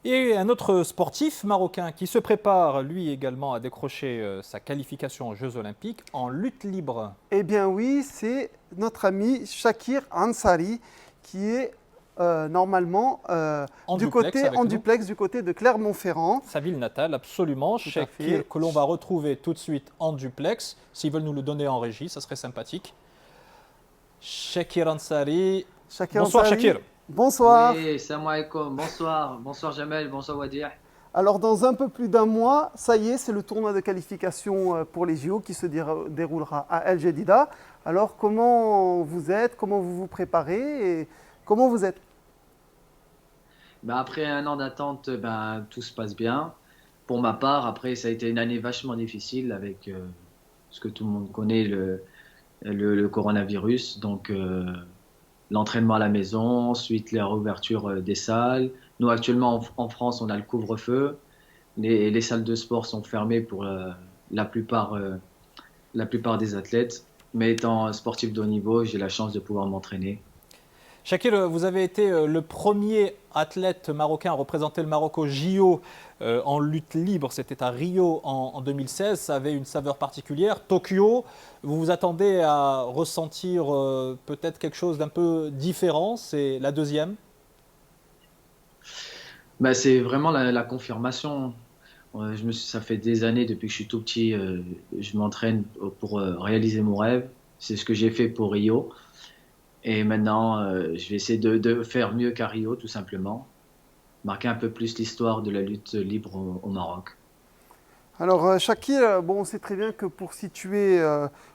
Et un autre sportif marocain qui se prépare, lui également, à décrocher sa qualification aux Jeux Olympiques en lutte libre. Eh bien oui, c'est notre ami Shakir Ansari qui est normalement En duplex avec en nous. duplex du côté de Clermont-Ferrand. Sa ville natale, absolument. Tout à Shakir, fait. que l'on va retrouver tout de suite en duplex. S'ils veulent nous le donner en régie, ça serait sympathique. Shakir Ansari. Shakir Bonsoir Ansari, Shakir. bonsoir. Oui, salam alaikum. Bonsoir. Bonsoir Jamel, bonsoir Wadir. Alors dans un peu plus d'un mois, ça y est, c'est le tournoi de qualification pour les JO qui se déroulera à El Jadida. Alors comment vous êtes, comment vous vous préparez et comment vous êtes? Ben, après un an d'attente, ben, tout se passe bien. Pour ma part, après, ça a été une année vachement difficile avec ce que tout le monde connaît, le coronavirus. Donc, l'entraînement à la maison, ensuite la réouverture des salles. Nous, actuellement, en France, on a le couvre-feu. Les salles de sport sont fermées pour la plupart, la plupart des athlètes. Mais étant sportif de haut niveau, j'ai la chance de pouvoir m'entraîner. Shakir, vous avez été le premier athlète marocain à représenter le Maroc au JO en lutte libre. C'était à Rio en 2016. Ça avait une saveur particulière. Tokyo, vous vous attendez à ressentir peut-être quelque chose d'un peu différent. C'est la deuxième. Bah, c'est vraiment la confirmation. Ça fait des années, depuis que je suis tout petit, je m'entraîne pour réaliser mon rêve. C'est ce que j'ai fait pour Rio. Et maintenant, je vais essayer de faire mieux qu'à Rio, tout simplement. Marquer un peu plus l'histoire de la lutte libre au Maroc. Alors Shakir, bon, on sait très bien que pour situer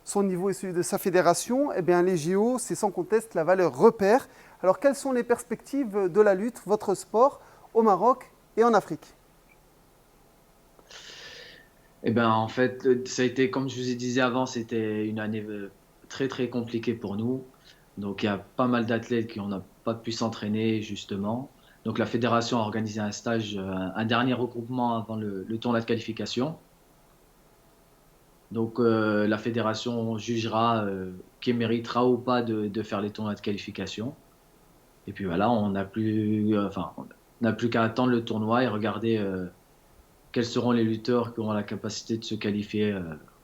son niveau et celui de sa fédération, eh bien, les JO, c'est sans conteste la valeur repère. Alors quelles sont les perspectives de la lutte, votre sport, au Maroc et en Afrique? Et ben, en fait, ça a été, comme je vous ai dit avant, c'était une année très très compliquée pour nous. Donc il y a pas mal d'athlètes qui n'ont pas pu s'entraîner justement. Donc la fédération a organisé un stage, un dernier regroupement avant le tournoi de qualification. Donc la fédération jugera qui méritera ou pas de faire les tournois de qualification. Et puis voilà, on n'a plus qu'à attendre le tournoi et regarder quels seront les lutteurs qui auront la capacité de se qualifier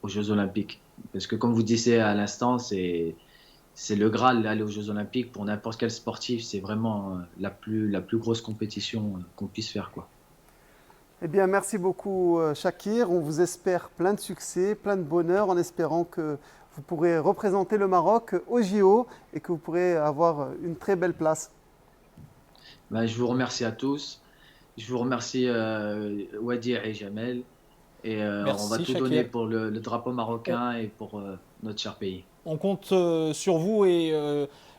aux Jeux Olympiques. Parce que comme vous disiez à l'instant, c'est le Graal d'aller aux Jeux Olympiques pour n'importe quel sportif. C'est vraiment la plus grosse compétition qu'on puisse faire, quoi. Eh bien, merci beaucoup Shakir. On vous espère plein de succès, plein de bonheur, en espérant que vous pourrez représenter le Maroc au JO et que vous pourrez avoir une très belle place. Ben, je vous remercie à tous. Je vous remercie Wadir et Jamel. Et on va Merci tout donner Shakir. pour le drapeau On, marocain et pour notre cher pays. on compte sur vous et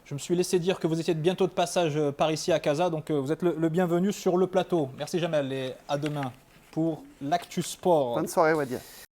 je me suis laissé dire que vous étiez bientôt de passage par ici à Casa. Donc vous êtes le bienvenu sur le plateau. Merci Jamel et à demain pour l'Actu Sport. Bonne soirée, Wadia.